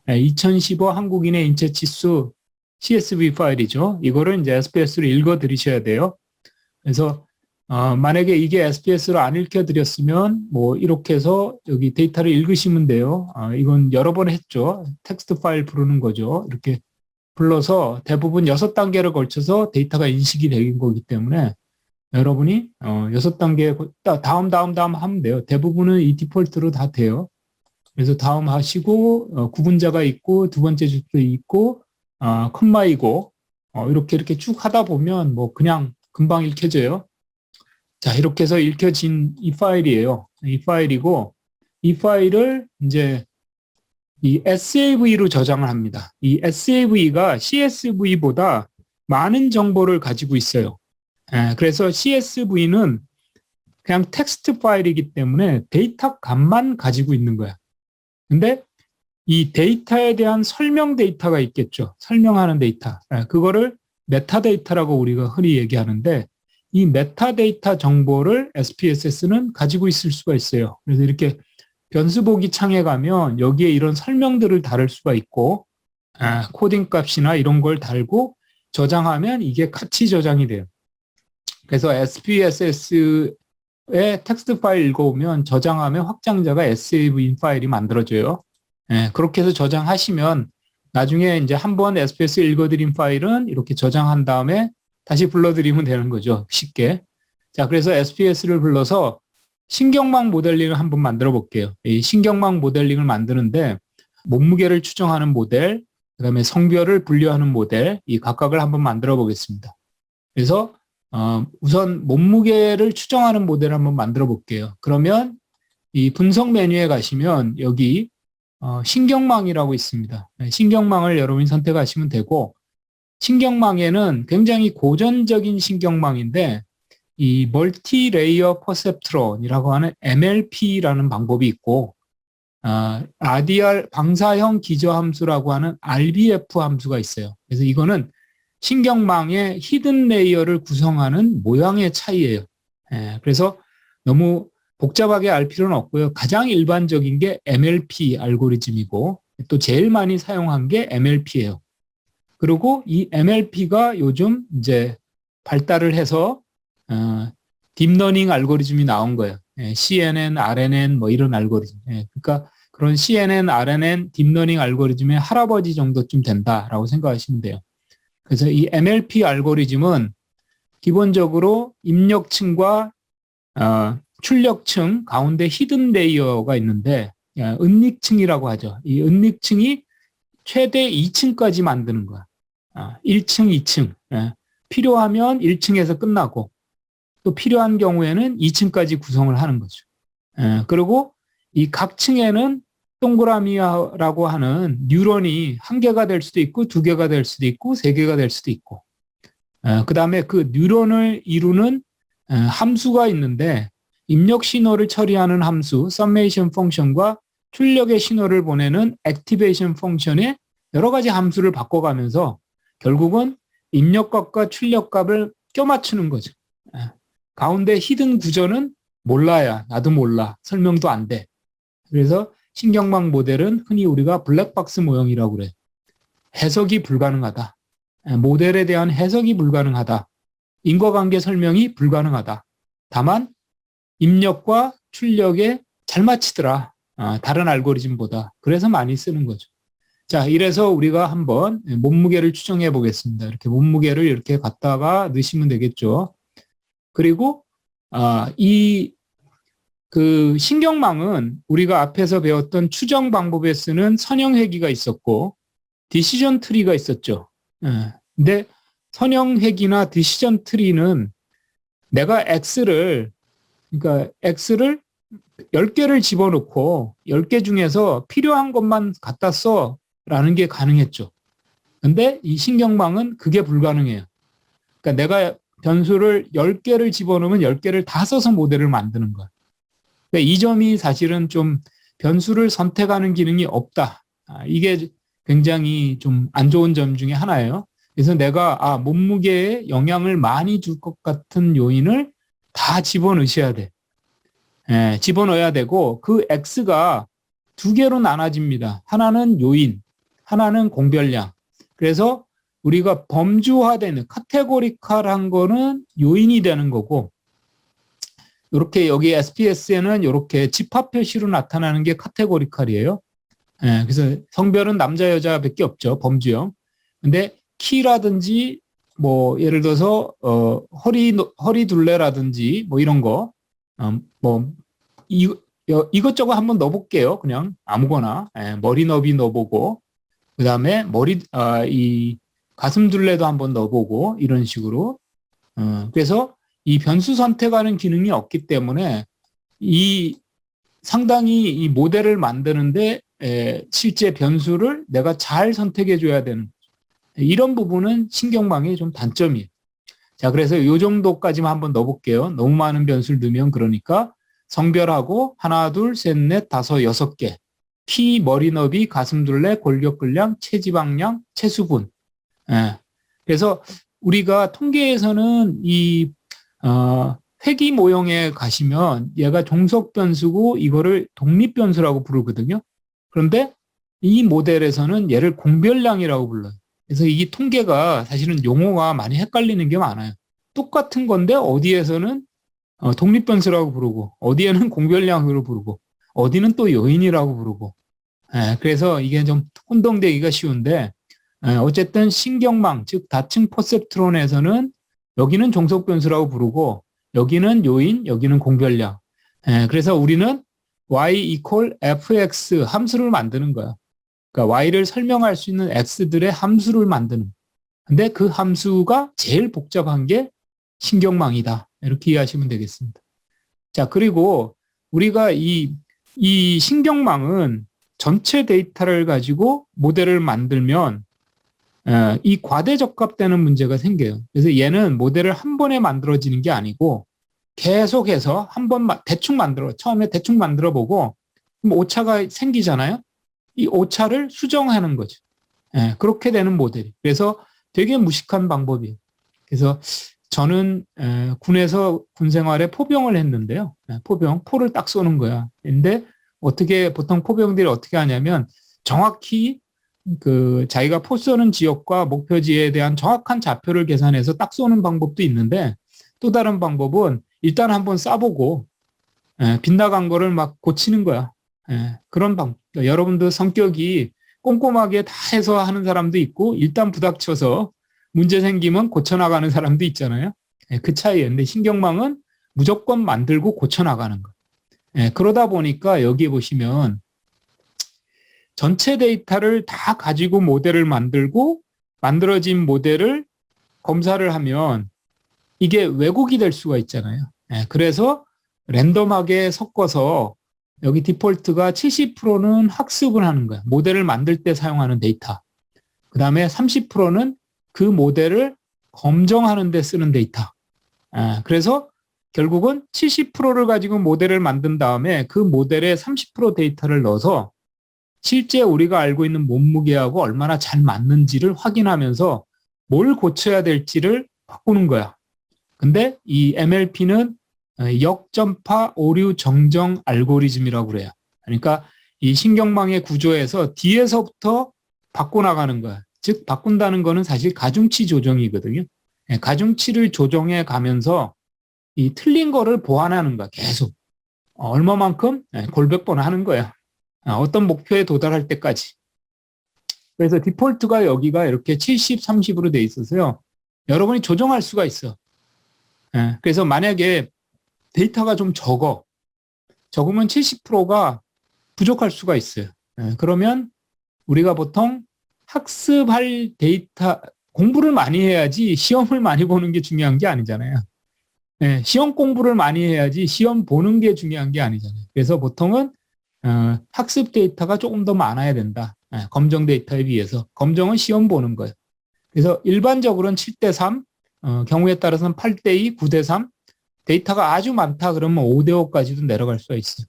2015 한국인의 인체 치수 CSV 파일이죠. 이거를 이제 SPS로 읽어 드리셔야 돼요. 그래서 만약에 이게 SPS로 안 읽혀 드렸으면 뭐 이렇게 해서 여기 데이터를 읽으시면 돼요. 이건 여러 번 했죠. 텍스트 파일 부르는 거죠. 이렇게 불러서 대부분 6단계를 걸쳐서 데이터가 인식이 되는 거기 때문에 여러분이 6단계 다음 하면 돼요. 대부분은 이 디폴트로 다 돼요. 그래서 다음 하시고 구분자가 있고 두 번째 줄도 있고 컴마이고 이렇게 쭉 하다 보면 뭐 그냥 금방 읽혀져요. 자, 이렇게 해서 읽혀진 이 파일이에요. 이 파일이고 이 파일을 이제 이 SAV로 저장을 합니다. 이 SAV가 CSV보다 많은 정보를 가지고 있어요. 그래서 CSV는 그냥 텍스트 파일이기 때문에 데이터 값만 가지고 있는 거야. 근데 이 데이터에 대한 설명 데이터가 있겠죠. 설명하는 데이터. 그거를 메타데이터라고 우리가 흔히 얘기하는데 이 메타데이터 정보를 SPSS는 가지고 있을 수가 있어요. 그래서 이렇게 변수 보기 창에 가면 여기에 이런 설명들을 다룰 수가 있고 코딩 값이나 이런 걸 달고 저장하면 이게 같이 저장이 돼요. 그래서 SPSS의 텍스트 파일 읽어오면 저장하면 확장자가 SAV 파일이 만들어져요. 그렇게 해서 저장하시면 나중에 이제 한번 SPS 읽어드린 파일은 이렇게 저장한 다음에 다시 불러드리면 되는 거죠. 쉽게. 자, 그래서 SPS를 불러서 신경망 모델링을 한번 만들어 볼게요. 이 신경망 모델링을 만드는데 몸무게를 추정하는 모델, 그다음에 성별을 분류하는 모델, 이 각각을 한번 만들어 보겠습니다. 그래서 우선 몸무게를 추정하는 모델을 한번 만들어 볼게요. 그러면 이 분석 메뉴에 가시면 여기 신경망이라고 있습니다. 신경망을 여러분이 선택하시면 되고 신경망에는 굉장히 고전적인 신경망인데 이 멀티 레이어 퍼셉트론이라고 하는 MLP라는 방법이 있고 라디알 방사형 기저 함수라고 하는 RBF 함수가 있어요. 그래서 이거는 신경망의 히든 레이어를 구성하는 모양의 차이예요. 그래서 너무 복잡하게 알 필요는 없고요. 가장 일반적인 게 MLP 알고리즘이고 또 제일 많이 사용한 게 MLP예요. 그리고 이 MLP가 요즘 이제 발달을 해서 딥러닝 알고리즘이 나온 거예요. CNN, RNN 뭐 이런 알고리즘. 그러니까 그런 CNN, RNN 딥러닝 알고리즘의 할아버지 정도쯤 된다라고 생각하시면 돼요. 그래서 이 MLP 알고리즘은 기본적으로 입력층과 출력층 가운데 히든 레이어가 있는데 은닉층이라고 하죠. 이 은닉층이 최대 2층까지 만드는 거야. 1층, 2층. 필요하면 1층에서 끝나고 또 필요한 경우에는 2층까지 구성을 하는 거죠. 그리고 이 각 층에는 동그라미라고 하는 뉴런이 1개가 될 수도 있고 2개가 될 수도 있고 3개가 될 수도 있고 그 다음에 그 뉴런을 이루는 함수가 있는데 입력 신호를 처리하는 함수 서메이션 펑션과 출력의 신호를 보내는 액티베이션 펑션의 여러 가지 함수를 바꿔가면서 결국은 입력값과 출력값을 껴맞추는 거죠. 가운데 히든 구조는 몰라야 나도 몰라 설명도 안 돼. 그래서 신경망 모델은 흔히 우리가 블랙박스 모형이라고 그래. 해석이 불가능하다. 모델에 대한 해석이 불가능하다. 인과관계 설명이 불가능하다. 다만 입력과 출력에 잘 맞추더라. 다른 알고리즘보다. 그래서 많이 쓰는 거죠. 자, 이래서 우리가 한번 몸무게를 추정해 보겠습니다. 이렇게 몸무게를 이렇게 갖다가 넣으시면 되겠죠. 그리고 그 신경망은 우리가 앞에서 배웠던 추정 방법에 쓰는 선형회귀가 있었고 디시전 트리가 있었죠. 근데 선형회귀나 디시전 트리는 내가 그러니까 X를 10개를 집어넣고 10개 중에서 필요한 것만 갖다 써라는 게 가능했죠. 근데 이 신경망은 그게 불가능해요. 그러니까 내가 변수를 10개를 집어넣으면 10개를 다 써서 모델을 만드는 거야. 그러니까 이 점이 사실은 좀 변수를 선택하는 기능이 없다. 이게 굉장히 좀 안 좋은 점 중에 하나예요. 그래서 내가 몸무게에 영향을 많이 줄 것 같은 요인을 다 집어넣으셔야 돼. 집어넣어야 되고 그 X가 2개로 나눠집니다. 하나는 요인, 하나는 공별량. 그래서 우리가 범주화되는 카테고리컬한 거는 요인이 되는 거고, 이렇게 여기 SPS에는 이렇게 집합 표시로 나타나는 게 카테고리컬이에요. 예, 그래서 성별은 남자 여자밖에 없죠. 범주형. 근데 키라든지 뭐 예를 들어서 허리 둘레라든지 뭐 이런 거 뭐 이것저것 한번 넣어볼게요. 그냥 아무거나 머리 너비 넣어보고 그다음에 이 가슴 둘레도 한번 넣어보고 이런 식으로 그래서 이 변수 선택하는 기능이 없기 때문에 이 상당히 이 모델을 만드는데 실제 변수를 내가 잘 선택해 줘야 되는 이런 부분은 신경망의 좀 단점이에요. 자, 그래서 이 정도까지만 한번 넣어볼게요. 너무 많은 변수를 넣으면 그러니까 성별하고 하나, 둘, 셋, 넷, 다섯, 6개. 키, 머리 너비, 가슴 둘레, 골격근량, 체지방량, 체수분. 예. 그래서 우리가 통계에서는 이 회귀 모형에 가시면 얘가 종속 변수고 이거를 독립 변수라고 부르거든요. 그런데 이 모델에서는 얘를 공별량이라고 불러요. 그래서 이 통계가 사실은 용어가 많이 헷갈리는 게 많아요. 똑같은 건데 어디에서는 독립변수라고 부르고 어디에는 공별량으로 부르고 어디는 또 요인이라고 부르고 그래서 이게 좀 혼동되기가 쉬운데 어쨌든 신경망 즉 다층 퍼셉트론에서는 여기는 종속변수라고 부르고 여기는 요인 여기는 공별량 그래서 우리는 y equal fx 함수를 만드는 거야. 그러니까 y를 설명할 수 있는 x들의 함수를 만드는. 근데 그 함수가 제일 복잡한 게 신경망이다. 이렇게 이해하시면 되겠습니다. 자, 그리고 우리가 이 신경망은 전체 데이터를 가지고 모델을 만들면 이 과대적합되는 문제가 생겨요. 그래서 얘는 모델을 한 번에 만들어지는 게 아니고 계속해서 한 번 처음에 대충 만들어 보고 그럼 오차가 생기잖아요. 이 오차를 수정하는 거죠. 그렇게 되는 모델이. 그래서 되게 무식한 방법이에요. 그래서 저는 군에서 군 생활에 포병을 했는데요. 포를 딱 쏘는 거야. 근데 어떻게 보통 포병들이 어떻게 하냐면 정확히 그 자기가 포 쏘는 지역과 목표지에 대한 정확한 좌표를 계산해서 딱 쏘는 방법도 있는데 또 다른 방법은 일단 한번 쏴보고 빗나간 거를 막 고치는 거야. 그런 방법. 그러니까 여러분도 성격이 꼼꼼하게 다 해서 하는 사람도 있고 일단 부닥쳐서 문제 생기면 고쳐나가는 사람도 있잖아요. 그 차이예요. 근데 신경망은 무조건 만들고 고쳐나가는 거. 그러다 보니까 여기 보시면 전체 데이터를 다 가지고 모델을 만들고 만들어진 모델을 검사를 하면 이게 왜곡이 될 수가 있잖아요. 그래서 랜덤하게 섞어서 여기 디폴트가 70%는 학습을 하는 거야. 모델을 만들 때 사용하는 데이터. 그 다음에 30%는 그 모델을 검정하는 데 쓰는 데이터. 그래서 결국은 70%를 가지고 모델을 만든 다음에 그 모델에 30% 데이터를 넣어서 실제 우리가 알고 있는 몸무게하고 얼마나 잘 맞는지를 확인하면서 뭘 고쳐야 될지를 바꾸는 거야. 근데 이 MLP는 역전파 오류 정정 알고리즘이라고 그래요. 그러니까 이 신경망의 구조에서 뒤에서부터 바꿔나가는 거야. 즉 바꾼다는 거는 사실 가중치 조정이거든요. 가중치를 조정해 가면서 이 틀린 거를 보완하는 거야. 계속. 얼마만큼? 골100번 하는 거야. 어떤 목표에 도달할 때까지. 그래서 디폴트가 여기가 이렇게 70, 30으로 돼 있어서요. 여러분이 조정할 수가 있어. 그래서 만약에 데이터가 좀 적으면 70%가 부족할 수가 있어요. 그러면 우리가 보통 학습할 데이터, 공부를 많이 해야지 시험을 많이 보는 게 중요한 게 아니잖아요. 시험 공부를 많이 해야지 시험 보는 게 중요한 게 아니잖아요. 그래서 보통은 학습 데이터가 조금 더 많아야 된다. 검정 데이터에 비해서. 검정은 시험 보는 거예요. 그래서 일반적으로는 7대3, 경우에 따라서는 8대2, 9대3, 데이터가 아주 많다 그러면 5대5까지도 내려갈 수가 있어요.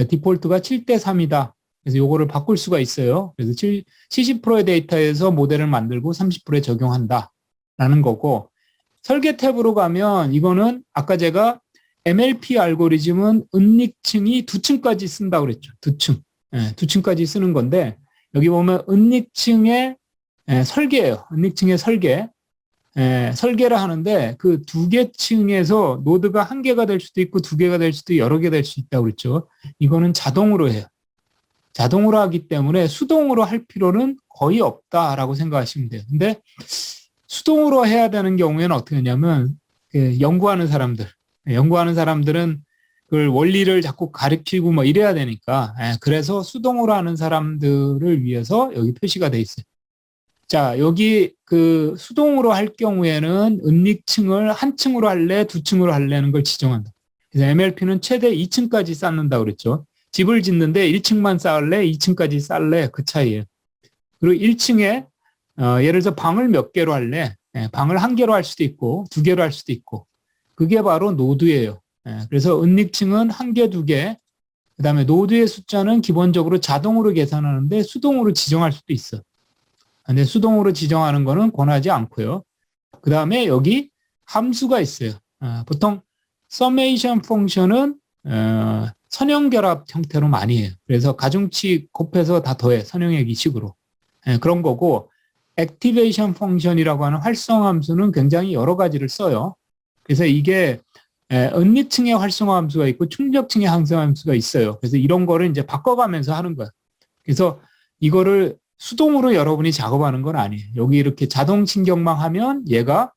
디폴트가 7대3이다. 그래서 요거를 바꿀 수가 있어요. 그래서 70%의 데이터에서 모델을 만들고 30%에 적용한다. 라는 거고, 설계 탭으로 가면 이거는 아까 제가 MLP 알고리즘은 은닉층이 2층까지 쓴다고 그랬죠. 2층. 2층까지 쓰는 건데, 여기 보면 은닉층의 설계예요. 은닉층의 설계. 설계를 하는데 그 두 개 층에서 노드가 한 개가 될 수도 있고 두 개가 될 수도 여러 개 될 수 있다고 그랬죠. 이거는 자동으로 해요. 자동으로 하기 때문에 수동으로 할 필요는 거의 없다라고 생각하시면 돼요. 근데 수동으로 해야 되는 경우에는 어떻게 하냐면 연구하는 사람들은 그걸 원리를 자꾸 가르치고 뭐 이래야 되니까 그래서 수동으로 하는 사람들을 위해서 여기 표시가 돼 있어요. 자, 여기 그 수동으로 할 경우에는 은닉층을 한 층으로 할래, 두 층으로 할래는 걸 지정한다. 그래서 MLP는 최대 2층까지 쌓는다고 그랬죠. 집을 짓는데 1층만 쌓을래, 2층까지 쌓을래 그 차이예요. 그리고 1층에 예를 들어서 방을 몇 개로 할래, 방을 한 개로 할 수도 있고 두 개로 할 수도 있고 그게 바로 노드예요. 그래서 은닉층은 한 개, 두 개, 그 다음에 노드의 숫자는 기본적으로 자동으로 계산하는데 수동으로 지정할 수도 있어. 근데 수동으로 지정하는 거는 권하지 않고요. 그 다음에 여기 함수가 있어요. 보통 summation 펑션은 선형결합 형태로 많이 해요. 그래서 가중치 곱해서 다 더해, 선형액이식으로. 그런 거고 activation 펑션이라고 하는 활성화 함수는 굉장히 여러 가지를 써요. 그래서 이게 은닉층의 활성화 함수가 있고 충격층의 활성화 함수가 있어요. 그래서 이런 거를 이제 바꿔가면서 하는 거야. 그래서 이거를 수동으로 여러분이 작업하는 건 아니에요. 여기 이렇게 자동 친경망 하면 얘가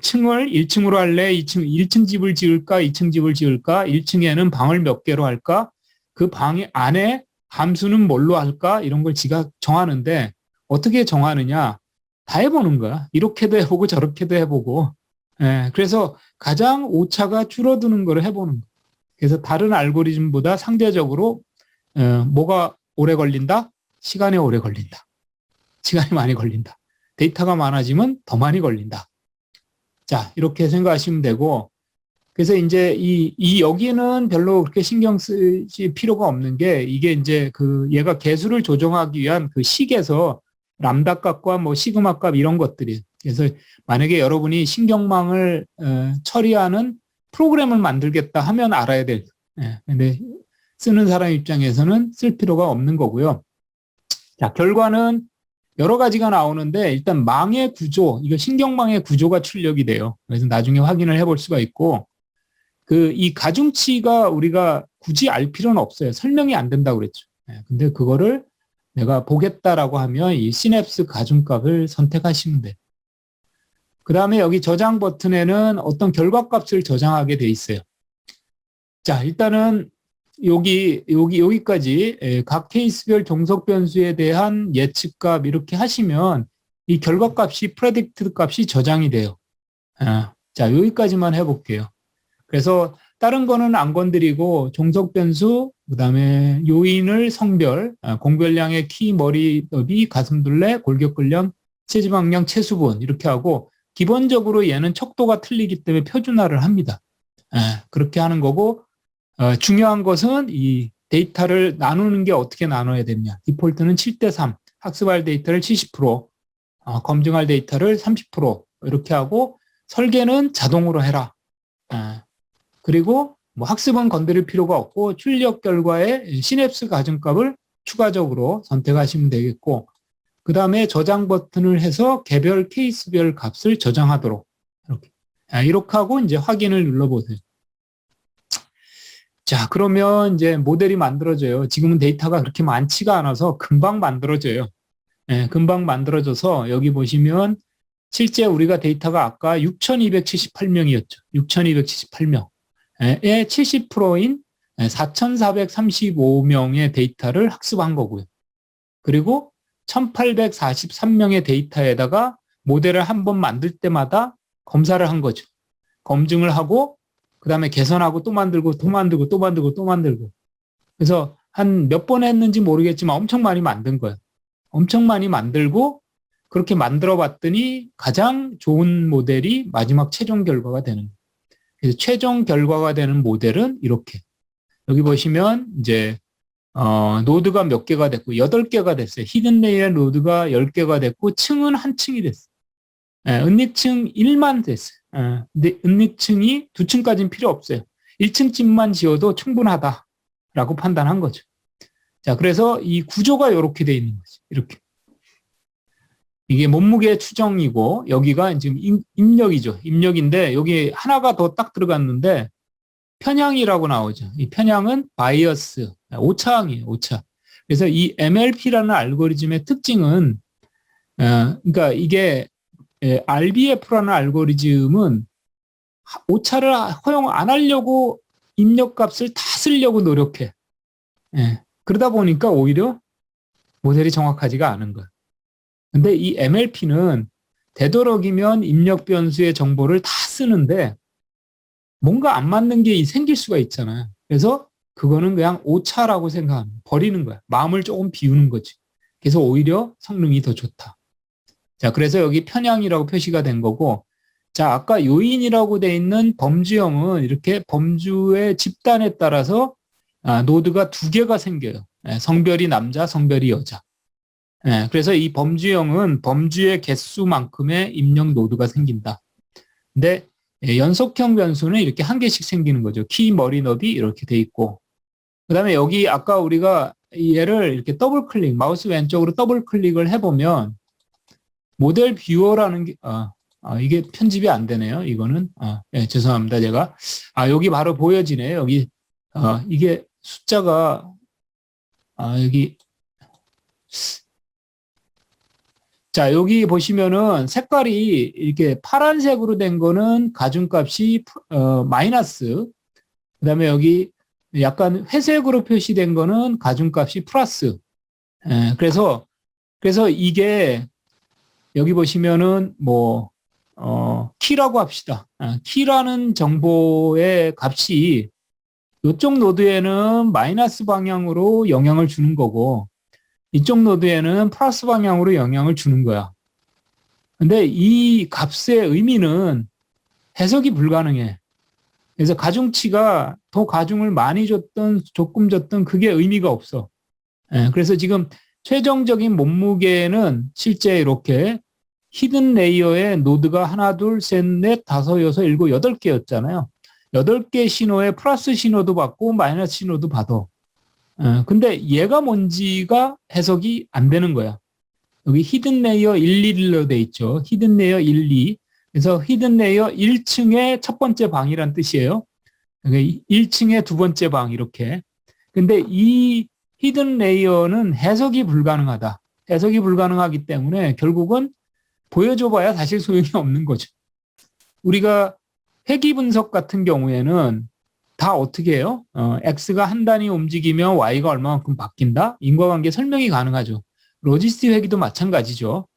층을 1층으로 할래? 1층 집을 지을까? 2층 집을 지을까? 1층에는 방을 몇 개로 할까? 그 방 안에 함수는 뭘로 할까? 이런 걸 지가 정하는데 어떻게 정하느냐? 다 해보는 거야. 이렇게도 해보고 저렇게도 해보고. 그래서 가장 오차가 줄어드는 걸 해보는 거야. 그래서 다른 알고리즘보다 상대적으로 뭐가 오래 걸린다? 시간이 오래 걸린다. 시간이 많이 걸린다. 데이터가 많아지면 더 많이 걸린다. 자, 이렇게 생각하시면 되고, 그래서 이제 여기는 별로 그렇게 신경 쓰실 필요가 없는 게, 이게 이제 얘가 개수를 조정하기 위한 그 식에서 람다 값과 뭐 시그마 값 이런 것들이. 그래서 만약에 여러분이 신경망을 처리하는 프로그램을 만들겠다 하면 알아야 될. 근데 쓰는 사람 입장에서는 쓸 필요가 없는 거고요. 자, 결과는 여러 가지가 나오는데 일단 망의 구조, 이거 신경망의 구조가 출력이 돼요. 그래서 나중에 확인을 해볼 수가 있고 이 가중치가 우리가 굳이 알 필요는 없어요. 설명이 안 된다고 그랬죠. 근데 그거를 내가 보겠다라고 하면 이 시냅스 가중값을 선택하시면 돼요. 그 다음에 여기 저장 버튼에는 어떤 결과값을 저장하게 돼 있어요. 자, 일단은 여기까지 각 케이스별 종속 변수에 대한 예측값 이렇게 하시면 이 결과값이 프레딕트 값이 저장이 돼요. 자, 여기까지만 해볼게요. 그래서 다른 거는 안 건드리고 종속 변수, 그다음에 요인을 성별, 공별량의 키, 머리 너비, 가슴둘레, 골격근량, 체지방량, 체수분 이렇게 하고 기본적으로 얘는 척도가 틀리기 때문에 표준화를 합니다. 그렇게 하는 거고 중요한 것은 이 데이터를 나누는 게 어떻게 나눠야 되느냐. 디폴트는 7대3, 학습할 데이터를 70%, 검증할 데이터를 30% 이렇게 하고 설계는 자동으로 해라. 그리고 뭐 학습은 건드릴 필요가 없고 출력 결과에 시냅스 가중값을 추가적으로 선택하시면 되겠고 그 다음에 저장 버튼을 해서 개별 케이스별 값을 저장하도록 이렇게 하고 이제 확인을 눌러보세요. 자, 그러면 이제 모델이 만들어져요. 지금은 데이터가 그렇게 많지가 않아서 금방 만들어져요. 금방 만들어져서 여기 보시면 실제 우리가 데이터가 아까 6,278명이었죠. 6,278명의 70%인 4,435명의 데이터를 학습한 거고요. 그리고 1,843명의 데이터에다가 모델을 한 번 만들 때마다 검사를 한 거죠. 검증을 하고 그 다음에 개선하고 또 만들고 또 만들고 또 만들고 또 만들고 그래서 한 몇 번 했는지 모르겠지만 엄청 많이 만든 거예요. 엄청 많이 만들고 그렇게 만들어 봤더니 가장 좋은 모델이 마지막 최종 결과가 되는 거예요. 그래서 최종 결과가 되는 모델은 이렇게 여기 보시면 이제 노드가 몇 개가 됐고 8개가 됐어요. 히든 레이어 노드가 10개가 됐고 층은 한 층이 됐어요. 은닉층 1만 됐어요. 근데 은닉층이 2층까지는 필요 없어요. 1층 집만 지어도 충분하다라고 판단한 거죠. 자, 그래서 이 구조가 이렇게 돼 있는 거죠. 이렇게. 이게 몸무게 추정이고 여기가 지금 입력이죠. 입력인데 여기 하나가 더 딱 들어갔는데 편향이라고 나오죠. 이 편향은 바이어스, 오차항이에요. 오차. 그래서 이 MLP라는 알고리즘의 특징은 그러니까 이게 RBF라는 알고리즘은 오차를 허용 안 하려고 입력값을 다 쓰려고 노력해. 그러다 보니까 오히려 모델이 정확하지가 않은 거야. 근데 이 MLP는 되도록이면 입력 변수의 정보를 다 쓰는데 뭔가 안 맞는 게 생길 수가 있잖아요. 그래서 그거는 그냥 오차라고 생각하면 버리는 거야. 마음을 조금 비우는 거지. 그래서 오히려 성능이 더 좋다. 자, 그래서 여기 편향이라고 표시가 된 거고, 자, 아까 요인이라고 돼 있는 범주형은 이렇게 범주의 집단에 따라서 노드가 두 개가 생겨요. 성별이 남자, 성별이 여자. 그래서 이 범주형은 범주의 개수만큼의 입력 노드가 생긴다. 근데 연속형 변수는 이렇게 한 개씩 생기는 거죠. 키, 머리, 너비 이렇게 돼 있고. 그 다음에 여기 아까 우리가 얘를 이렇게 더블 클릭, 마우스 왼쪽으로 더블 클릭을 해보면 모델 뷰어라는 게, 이게 편집이 안 되네요. 이거는. 죄송합니다. 제가. 여기 바로 보여지네요. 여기, 이게 숫자가, 여기, 자, 여기 보시면은 색깔이 이렇게 파란색으로 된 거는 가중값이 마이너스. 그 다음에 여기 약간 회색으로 표시된 거는 가중값이 플러스. 그래서 이게 여기 보시면은 키라고 합시다. 키라는 정보의 값이 이쪽 노드에는 마이너스 방향으로 영향을 주는 거고 이쪽 노드에는 플러스 방향으로 영향을 주는 거야. 근데 이 값의 의미는 해석이 불가능해. 그래서 가중치가 더 가중을 많이 줬든 조금 줬든 그게 의미가 없어. 그래서 지금 최종적인 몸무게는 실제 이렇게 히든 레이어의 노드가 하나, 둘, 셋, 넷, 다섯, 여섯, 일곱, 여덟 개였잖아요. 8개 신호에 플러스 신호도 받고 마이너스 신호도 받아. 근데 얘가 뭔지가 해석이 안 되는 거야. 여기 히든 레이어 1, 2로 돼 있죠. 히든 레이어 1, 2. 그래서 히든 레이어 1층의 첫 번째 방이란 뜻이에요. 1층의 두 번째 방 이렇게. 근데 이 히든 레이어는 해석이 불가능하다. 해석이 불가능하기 때문에 결국은 보여줘봐야 사실 소용이 없는 거죠. 우리가 회귀 분석 같은 경우에는 다 어떻게 해요? X가 한 단위 움직이면 Y가 얼마만큼 바뀐다? 인과관계 설명이 가능하죠. 로지스틱 회귀도 마찬가지죠.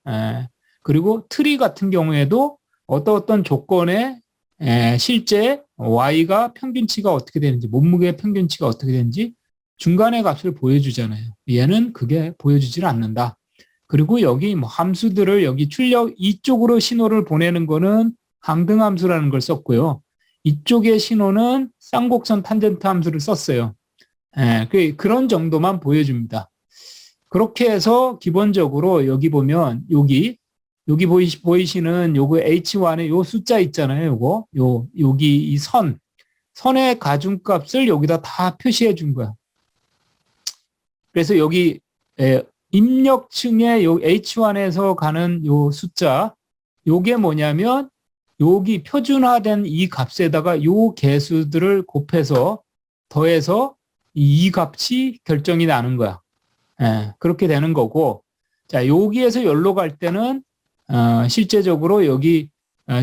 그리고 트리 같은 경우에도 어떤 조건에 실제 Y가 평균치가 어떻게 되는지, 몸무게의 평균치가 어떻게 되는지 중간의 값을 보여주잖아요. 얘는 그게 보여주질 않는다. 그리고 여기 함수들을 여기 출력 이쪽으로 신호를 보내는 거는 항등함수라는 걸 썼고요. 이쪽의 신호는 쌍곡선 탄젠트 함수를 썼어요. 그런 정도만 보여줍니다. 그렇게 해서 기본적으로 여기 보면 여기 보이시는 요거 H1의 요 숫자 있잖아요. 여기 이 선의 가중값을 여기다 다 표시해 준 거야. 그래서 여기 입력층의 요 H1에서 가는 요 숫자, 요게 뭐냐면 여기 표준화된 이 값에다가 요 개수들을 곱해서 더해서 이 값이 결정이 나는 거야. 그렇게 되는 거고, 자, 여기에서 여기로 갈 때는 실제적으로 여기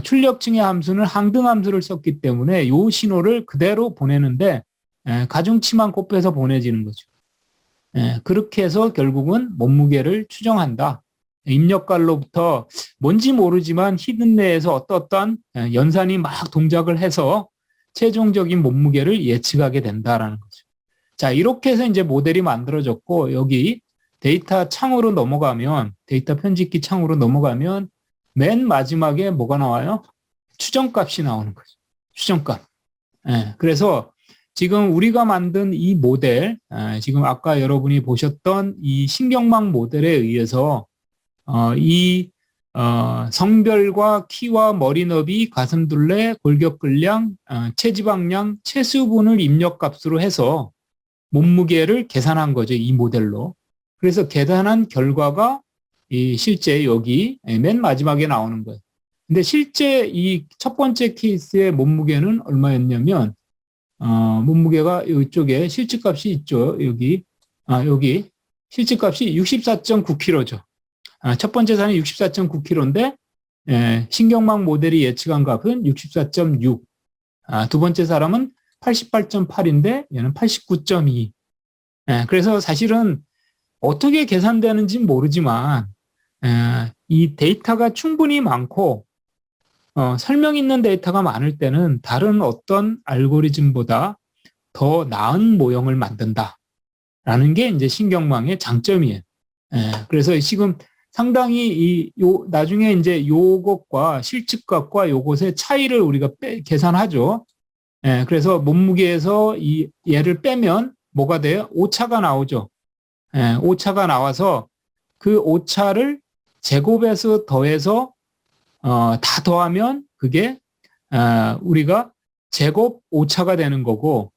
출력층의 함수는 항등함수를 썼기 때문에 요 신호를 그대로 보내는데 가중치만 곱해서 보내지는 거죠. 그렇게 해서 결국은 몸무게를 추정한다. 입력관로부터 뭔지 모르지만 히든 내에서 어떠한 연산이 막 동작을 해서 최종적인 몸무게를 예측하게 된다라는 거죠. 자, 이렇게 해서 이제 모델이 만들어졌고 여기 데이터 창으로 넘어가면 데이터 편집기 창으로 넘어가면 맨 마지막에 뭐가 나와요? 추정값이 나오는 거죠. 추정값. 그래서 지금 우리가 만든 이 모델, 지금 아까 여러분이 보셨던 이 신경망 모델에 의해서 성별과 키와 머리 너비, 가슴둘레, 골격근량, 체지방량, 체수분을 입력값으로 해서 몸무게를 계산한 거죠. 이 모델로. 그래서 계산한 결과가 이 실제 여기 맨 마지막에 나오는 거예요. 근데 실제 이 첫 번째 케이스의 몸무게는 얼마였냐면 몸무게가 이쪽에 실질값이 있죠. 여기 실질값이 64.9kg죠. 첫 번째 사람이 64.9kg인데 신경망 모델이 예측한 값은 64.6. 두 번째 사람은 88.8인데 얘는 89.2. 그래서 사실은 어떻게 계산되는지 모르지만 이 데이터가 충분히 많고 설명 있는 데이터가 많을 때는 다른 어떤 알고리즘보다 더 나은 모형을 만든다라는 게 이제 신경망의 장점이에요. 그래서 지금 상당히 나중에 이제 요것과 실측값과 요것의 차이를 우리가 계산하죠. 그래서 몸무게에서 얘를 빼면 뭐가 돼요? 오차가 나오죠. 오차가 나와서 그 오차를 제곱해서 더해서 다 더하면 그게 우리가 제곱 오차가 되는 거고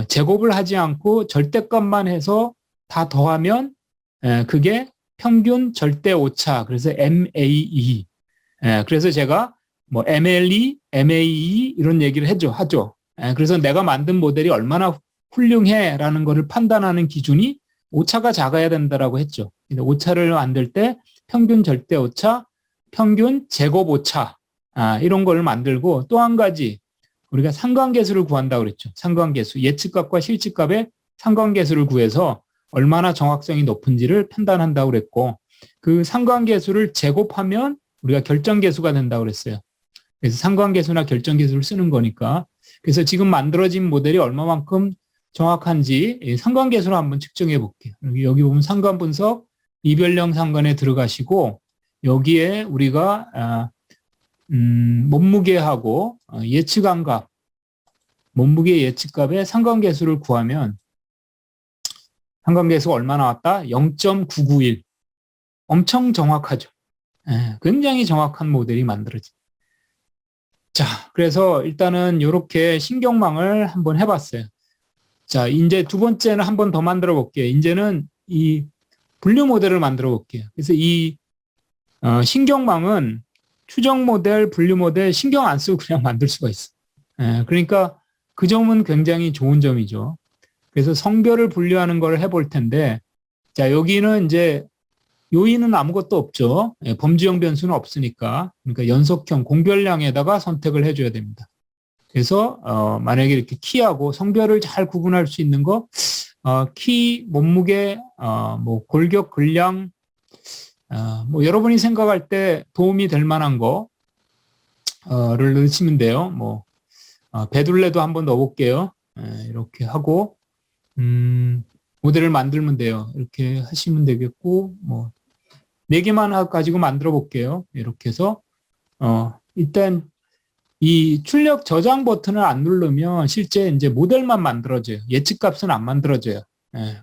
제곱을 하지 않고 절대값만 해서 다 더하면 그게 평균 절대 오차, 그래서 MAE. 그래서 제가 뭐 MLE, MAE 이런 얘기를 하죠. 그래서 내가 만든 모델이 얼마나 훌륭해라는 것을 판단하는 기준이 오차가 작아야 된다라고 했죠. 오차를 만들 때 평균 절대 오차, 평균 제곱 오차 이런 걸 만들고 또 한 가지 우리가 상관계수를 구한다고 그랬죠. 상관계수, 예측값과 실측값의 상관계수를 구해서 얼마나 정확성이 높은지를 판단한다고 그랬고 그 상관계수를 제곱하면 우리가 결정계수가 된다고 그랬어요. 그래서 상관계수나 결정계수를 쓰는 거니까 그래서 지금 만들어진 모델이 얼마만큼 정확한지 상관계수로 한번 측정해 볼게요. 여기 보면 상관분석, 이별령 상관에 들어가시고 여기에 우리가 몸무게하고 예측한 값, 몸무게 예측값의 상관계수를 구하면 상관계수가 얼마 나왔다? 0.991. 엄청 정확하죠. 굉장히 정확한 모델이 만들어집니다. 자, 그래서 일단은 이렇게 신경망을 한번 해봤어요. 자, 이제 두 번째는 한번 더 만들어 볼게요. 이제는 이 분류 모델을 만들어 볼게요. 그래서 이 신경망은 추정 모델, 분류 모델 신경 안 쓰고 그냥 만들 수가 있어요. 그러니까 그 점은 굉장히 좋은 점이죠. 그래서 성별을 분류하는 걸 해볼 텐데, 자, 여기는 이제 요인은 아무것도 없죠. 범주형 변수는 없으니까. 그러니까 연속형 공별량에다가 선택을 해줘야 됩니다. 그래서 만약에 이렇게 키하고 성별을 잘 구분할 수 있는 거, 키, 몸무게, 뭐 골격, 근량, 뭐 여러분이 생각할 때 도움이 될 만한 거를 넣으시면 돼요. 뭐 배둘레도 한번 넣어볼게요. 이렇게 하고 모델을 만들면 돼요. 이렇게 하시면 되겠고 뭐 4개만 가지고 만들어 볼게요. 이렇게 해서 일단 이 출력 저장 버튼을 안 누르면 실제 이제 모델만 만들어져요. 예측값은 안 만들어져요.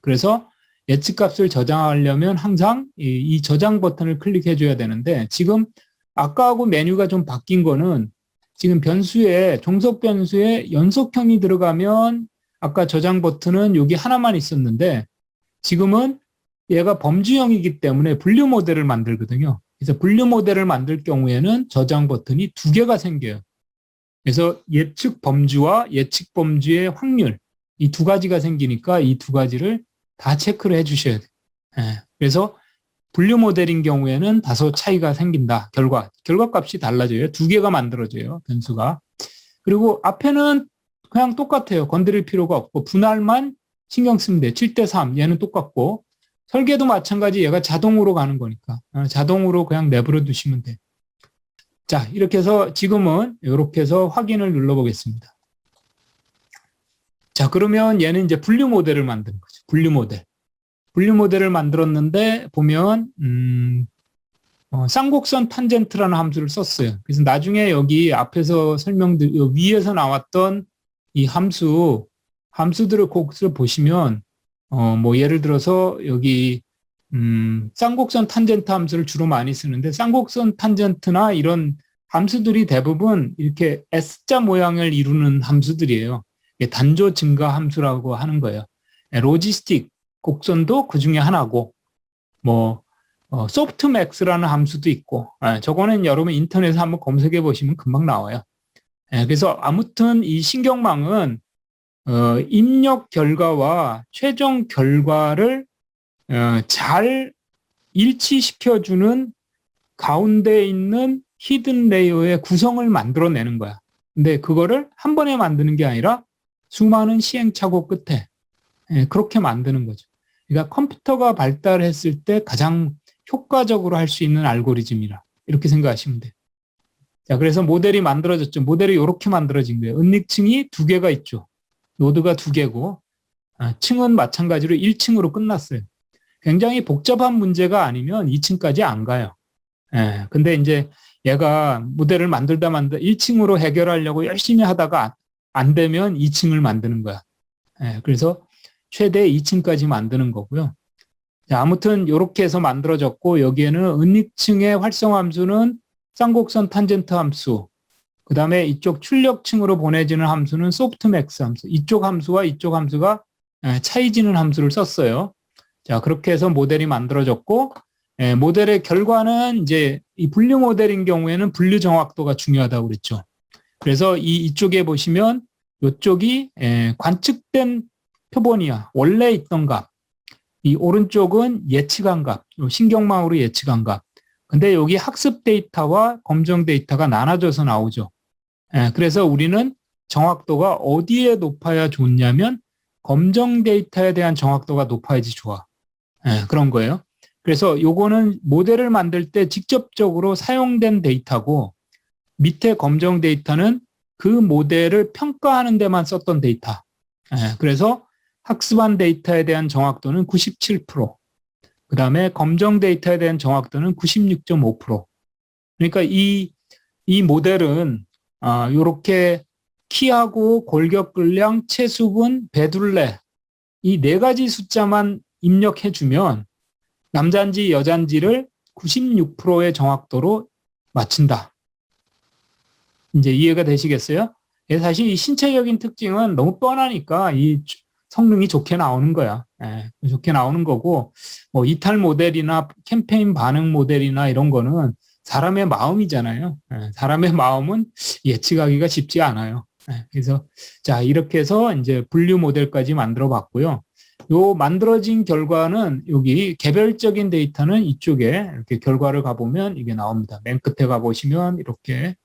그래서 예측값을 저장하려면 항상 이 저장 버튼을 클릭해 줘야 되는데 지금 아까하고 메뉴가 좀 바뀐 거는 지금 변수에 종속 변수에 연속형이 들어가면 아까 저장 버튼은 여기 하나만 있었는데 지금은 얘가 범주형이기 때문에 분류 모델을 만들거든요. 그래서 분류 모델을 만들 경우에는 저장 버튼이 2개가 생겨요. 그래서 예측 범주와 예측 범주의 확률 이 2가지가 생기니까 이 2가지를 다 체크를 해 주셔야 돼요. 그래서 분류 모델인 경우에는 다소 차이가 생긴다. 결과값이 달라져요. 2개가 만들어져요. 변수가. 그리고 앞에는 그냥 똑같아요. 건드릴 필요가 없고 분할만 신경 쓰면 돼요. 7:3 얘는 똑같고 설계도 마찬가지 얘가 자동으로 가는 거니까 자동으로 그냥 내버려 두시면 돼요. 자, 이렇게 해서 지금은 이렇게 해서 확인을 눌러보겠습니다. 자, 그러면 얘는 이제 분류 모델을 만드는 거죠. 분류 모델. 분류 모델을 만들었는데 보면 쌍곡선 탄젠트라는 함수를 썼어요. 그래서 나중에 여기 앞에서 위에서 나왔던 이 함수들을 곡을 보시면 뭐 예를 들어서 여기 쌍곡선 탄젠트 함수를 주로 많이 쓰는데 쌍곡선 탄젠트나 이런 함수들이 대부분 이렇게 S자 모양을 이루는 함수들이에요. 단조 증가 함수라고 하는 거예요. 로지스틱 곡선도 그 중에 하나고, 뭐 소프트맥스라는 함수도 있고, 저거는 여러분 인터넷에 한번 검색해 보시면 금방 나와요. 그래서 아무튼 이 신경망은 입력 결과와 최종 결과를 잘 일치시켜주는 가운데 있는 히든 레이어의 구성을 만들어내는 거야. 근데 그거를 한 번에 만드는 게 아니라 수많은 시행착오 끝에 그렇게 만드는 거죠. 그러니까 컴퓨터가 발달했을 때 가장 효과적으로 할 수 있는 알고리즘이라 이렇게 생각하시면 돼요. 자, 그래서 모델이 만들어졌죠. 모델이 이렇게 만들어진 거예요. 은닉층이 두 개가 있죠. 노드가 두 개고, 층은 마찬가지로 1층으로 끝났어요. 굉장히 복잡한 문제가 아니면 2층까지 안 가요. 근데 이제 얘가 모델을 만들다 1층으로 해결하려고 열심히 하다가 안 되면 2층을 만드는 거야. 그래서 최대 2층까지 만드는 거고요. 자, 아무튼 이렇게 해서 만들어졌고, 여기에는 은닉층의 활성화 함수는 쌍곡선 탄젠트 함수, 그 다음에 이쪽 출력층으로 보내지는 함수는 소프트맥스 함수, 이쪽 함수와 이쪽 함수가 차이지는 함수를 썼어요. 자, 그렇게 해서 모델이 만들어졌고, 모델의 결과는 이제 이 분류 모델인 경우에는 분류 정확도가 중요하다고 그랬죠. 그래서 이쪽에 보시면 이쪽이 관측된 표본이야. 원래 있던 값. 이 오른쪽은 예측한 값, 신경망으로 예측한 값. 근데 여기 학습 데이터와 검정 데이터가 나눠져서 나오죠. 그래서 우리는 정확도가 어디에 높아야 좋냐면 검정 데이터에 대한 정확도가 높아야지 좋아. 그런 거예요. 그래서 요거는 모델을 만들 때 직접적으로 사용된 데이터고, 밑에 검정 데이터는 그 모델을 평가하는 데만 썼던 데이터. 그래서 학습한 데이터에 대한 정확도는 97%, 그 다음에 검정 데이터에 대한 정확도는 96.5%. 그러니까 이 모델은 요렇게 키하고 골격근량, 체수분, 배둘레 이 네 가지 숫자만 입력해주면 남자인지 여자인지를 96%의 정확도로 맞춘다. 이제 이해가 되시겠어요? 사실 이 신체적인 특징은 너무 뻔하니까 이 성능이 좋게 나오는 거야. 좋게 나오는 거고, 뭐 이탈 모델이나 캠페인 반응 모델이나 이런 거는 사람의 마음이잖아요. 사람의 마음은 예측하기가 쉽지 않아요. 그래서 자, 이렇게 해서 이제 분류 모델까지 만들어 봤고요. 요 만들어진 결과는 여기 개별적인 데이터는 이쪽에 이렇게 결과를 가보면 이게 나옵니다. 맨 끝에 가보시면 이렇게.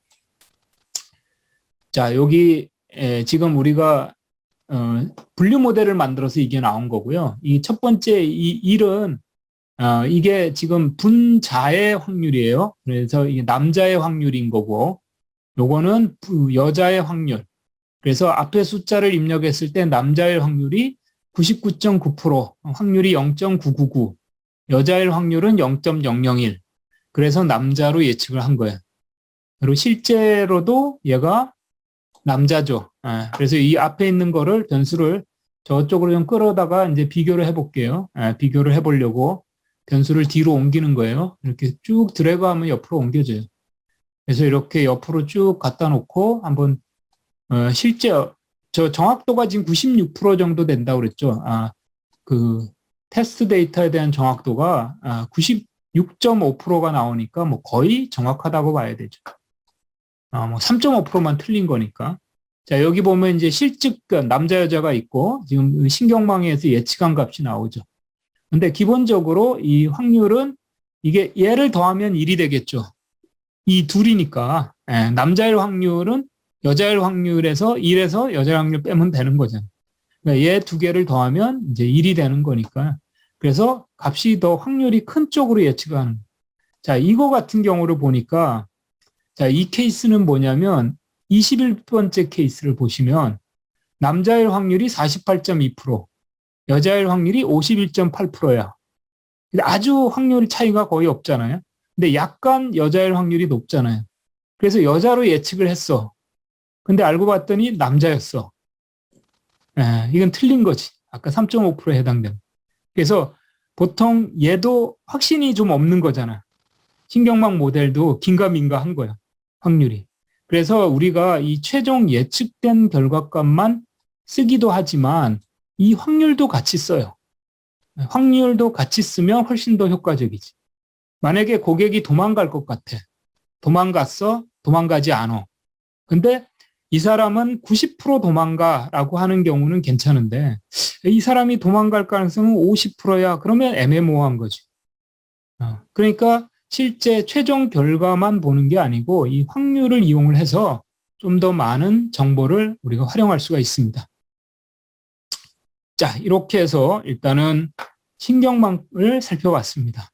자, 여기 지금 우리가 분류 모델을 만들어서 이게 나온 거고요. 이 첫 번째 이 1은 이게 지금 분자의 확률이에요. 그래서 이게 남자의 확률인 거고, 요거는 여자의 확률. 그래서 앞에 숫자를 입력했을 때 남자의 확률이 99.9%, 확률이 0.999, 여자의 확률은 0.001. 그래서 남자로 예측을 한 거예요. 그리고 실제로도 얘가 남자죠. 그래서 이 앞에 있는 거를 변수를 저쪽으로 좀 끌어다가 이제 비교를 해볼게요. 비교를 해보려고 변수를 뒤로 옮기는 거예요. 이렇게 쭉 드래그하면 옆으로 옮겨져요. 그래서 이렇게 옆으로 쭉 갖다 놓고 한번 실제 저 정확도가 지금 96% 정도 된다고 그랬죠. 그 테스트 데이터에 대한 정확도가 96.5%가 나오니까 뭐 거의 정확하다고 봐야 되죠. 뭐 3.5%만 틀린 거니까. 자, 여기 보면 이제 실측 남자 여자가 있고 지금 신경망에서 예측한 값이 나오죠. 근데 기본적으로 이 확률은 이게 얘를 더하면 1이 되겠죠. 이 둘이니까 남자일 확률은 여자일 확률에서 1에서 여자일 확률 빼면 되는 거잖아요. 그러니까 얘 두 개를 더하면 이제 1이 되는 거니까. 그래서 값이 더 확률이 큰 쪽으로 예측하는. 자, 이거 같은 경우를 보니까 자, 이 케이스는 뭐냐면 21번째 케이스를 보시면 남자일 확률이 48.2%, 여자일 확률이 51.8%야. 아주 확률 차이가 거의 없잖아요. 근데 약간 여자일 확률이 높잖아요. 그래서 여자로 예측을 했어. 근데 알고 봤더니 남자였어. 이건 틀린 거지. 아까 3.5%에 해당되는. 그래서 보통 얘도 확신이 좀 없는 거잖아. 신경망 모델도 긴가민가 한 거야. 확률이. 그래서 우리가 이 최종 예측된 결과값만 쓰기도 하지만 이 확률도 같이 써요. 확률도 같이 쓰면 훨씬 더 효과적이지. 만약에 고객이 도망갈 것 같아. 도망갔어? 도망가지 않아. 근데 이 사람은 90% 도망가라고 하는 경우는 괜찮은데 이 사람이 도망갈 가능성은 50%야. 그러면 애매모호한 거지. 그러니까 실제 최종 결과만 보는 게 아니고 이 확률을 이용을 해서 좀 더 많은 정보를 우리가 활용할 수가 있습니다. 자, 이렇게 해서 일단은 신경망을 살펴봤습니다.